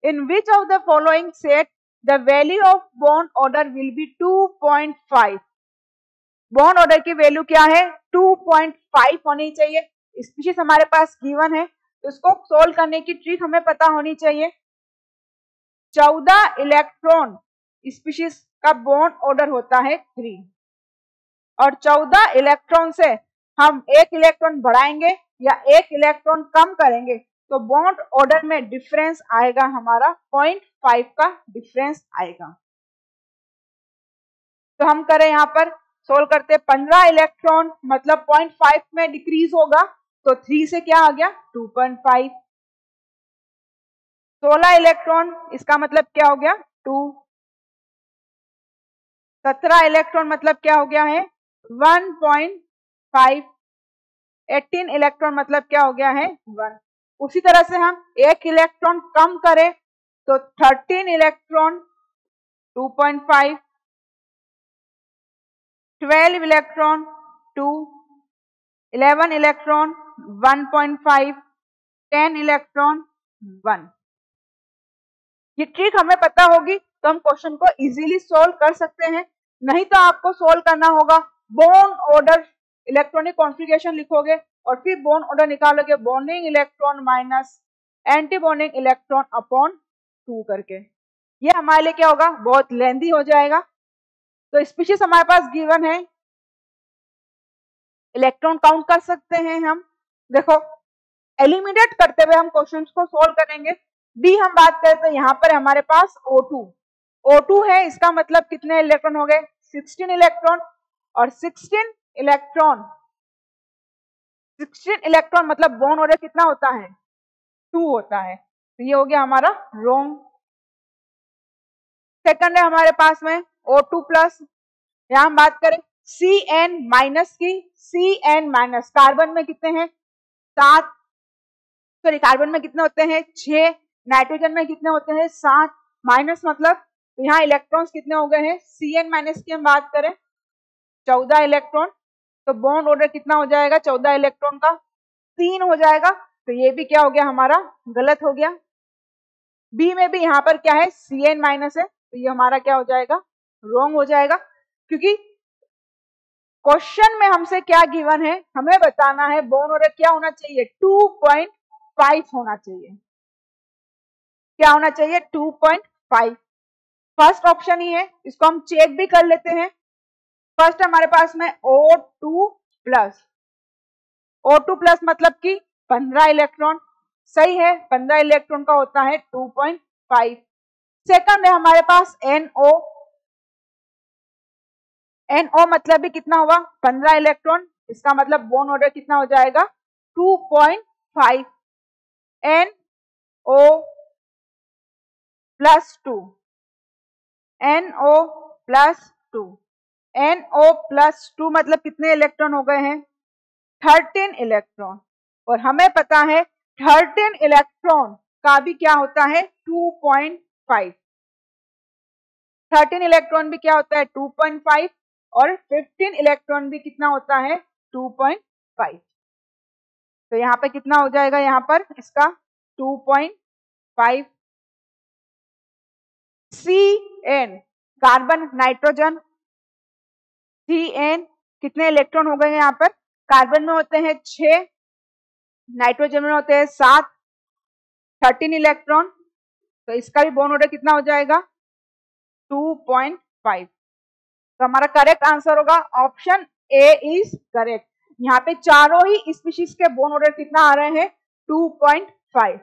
In which of the following set the value of bond order will be 2.5। Bond order की value क्या है, 2.5 होनी चाहिए। Species हमारे पास गिवन है, तो इसको सोल्व करने की ट्रिक हमें पता होनी चाहिए। 14 इलेक्ट्रॉन स्पीशीज का बॉन्ड ऑर्डर होता है 3, और 14 इलेक्ट्रॉन से हम 1 इलेक्ट्रॉन बढ़ाएंगे या 1 इलेक्ट्रॉन कम करेंगे तो बॉन्ड ऑर्डर में डिफरेंस आएगा हमारा 0.5 का डिफरेंस आएगा। तो हम करें यहाँ पर सोल्व करते 15 इलेक्ट्रॉन मतलब 0.5 में डिक्रीज होगा, तो 3 से क्या आ गया 2.5। 16 इलेक्ट्रॉन इसका मतलब क्या हो गया 2। 17 इलेक्ट्रॉन मतलब क्या हो गया है 1.5। 18 इलेक्ट्रॉन मतलब क्या हो गया है 1। उसी तरह से हम 1 इलेक्ट्रॉन कम करें तो 13 इलेक्ट्रॉन 2.5, 12 इलेक्ट्रॉन 2, 11 इलेक्ट्रॉन 1.5, 10 इलेक्ट्रॉन 1। ये ट्रिक हमें पता होगी तो हम क्वेश्चन को इजीली सोल्व कर सकते हैं। नहीं तो आपको सोल्व करना होगा बॉन्ड ऑर्डर, इलेक्ट्रॉनिक कॉन्फ़िगरेशन लिखोगे और फिर बॉन्ड ऑर्डर निकालोगे, bonding electron minus anti bonding electron upon 2 करके। ये हमारे लिए क्या होगा, बहुत लेंथी हो जाएगा। तो स्पीशीज हमारे पास गिवन है, इलेक्ट्रॉन काउंट कर सकते हैं हम। देखो एलिमिनेट करते हुए हम क्वेश्चंस को सोल्व करेंगे। डी हम बात करें तो यहाँ पर हमारे पास O2 है, इसका मतलब कितने इलेक्ट्रॉन हो गए 16 इलेक्ट्रॉन, और 16 इलेक्ट्रॉन मतलब बॉन्ड ऑर्डर कितना होता है 2 होता है, तो ये हो गया हमारा रॉन्ग। सेकंड है हमारे पास में O2 प्लस, यहां हम बात करें Cn माइनस की, Cn माइनस कार्बन में कितने हैं 7, सॉरी कार्बन में कितने होते हैं 6, नाइट्रोजन में कितने होते हैं 7, माइनस मतलब तो यहाँ इलेक्ट्रॉन्स कितने हो गए हैं Cn माइनस की हम बात करें 14 इलेक्ट्रॉन, तो बॉन्ड ऑर्डर कितना हो जाएगा 14 इलेक्ट्रॉन का 3 हो जाएगा, तो ये भी क्या हो गया हमारा गलत हो गया। बी में भी यहाँ पर क्या है Cn माइनस है, तो ये हमारा क्या हो जाएगा रॉन्ग हो जाएगा, क्योंकि क्वेश्चन में हमसे क्या गिवन है, हमें बताना है बॉन्ड ऑर्डर क्या होना चाहिए 2.5 होना चाहिए। क्या होना चाहिए 2.5। फर्स्ट ऑप्शन ही है, इसको हम चेक भी कर लेते हैं। फर्स्ट हमारे पास में O2 प्लस, O2 प्लस मतलब कि 15 इलेक्ट्रॉन, सही है 15 इलेक्ट्रॉन का होता है 2.5। सेकंड है हमारे पास NO मतलब भी कितना हुआ 15 इलेक्ट्रॉन, इसका मतलब बॉन्ड ऑर्डर कितना हो जाएगा 2.5। NO plus 2, NO plus 2, NO plus 2 मतलब कितने इलेक्ट्रॉन हो गए हैं 13 इलेक्ट्रॉन, और हमें पता है 13 इलेक्ट्रॉन का भी क्या होता है 2.5। 13 इलेक्ट्रॉन भी क्या होता है 2.5 और 15 इलेक्ट्रॉन भी कितना होता है 2.5। तो यहाँ पे कितना हो जाएगा यहाँ पर इसका 2.5। Cn कार्बन नाइट्रोजन, Cn कितने इलेक्ट्रॉन हो गए हैं यहाँ पर, कार्बन में होते हैं 6, नाइट्रोजन में होते हैं 7, 13 इलेक्ट्रॉन, तो इसका भी बॉन्ड ऑर्डर कितना हो जाएगा 2.5। तो हमारा करेक्ट आंसर होगा ऑप्शन ए इज करेक्ट। यहाँ पे चारों ही स्पीशीज के बॉन्ड ऑर्डर कितना आ रहे हैं 2.5।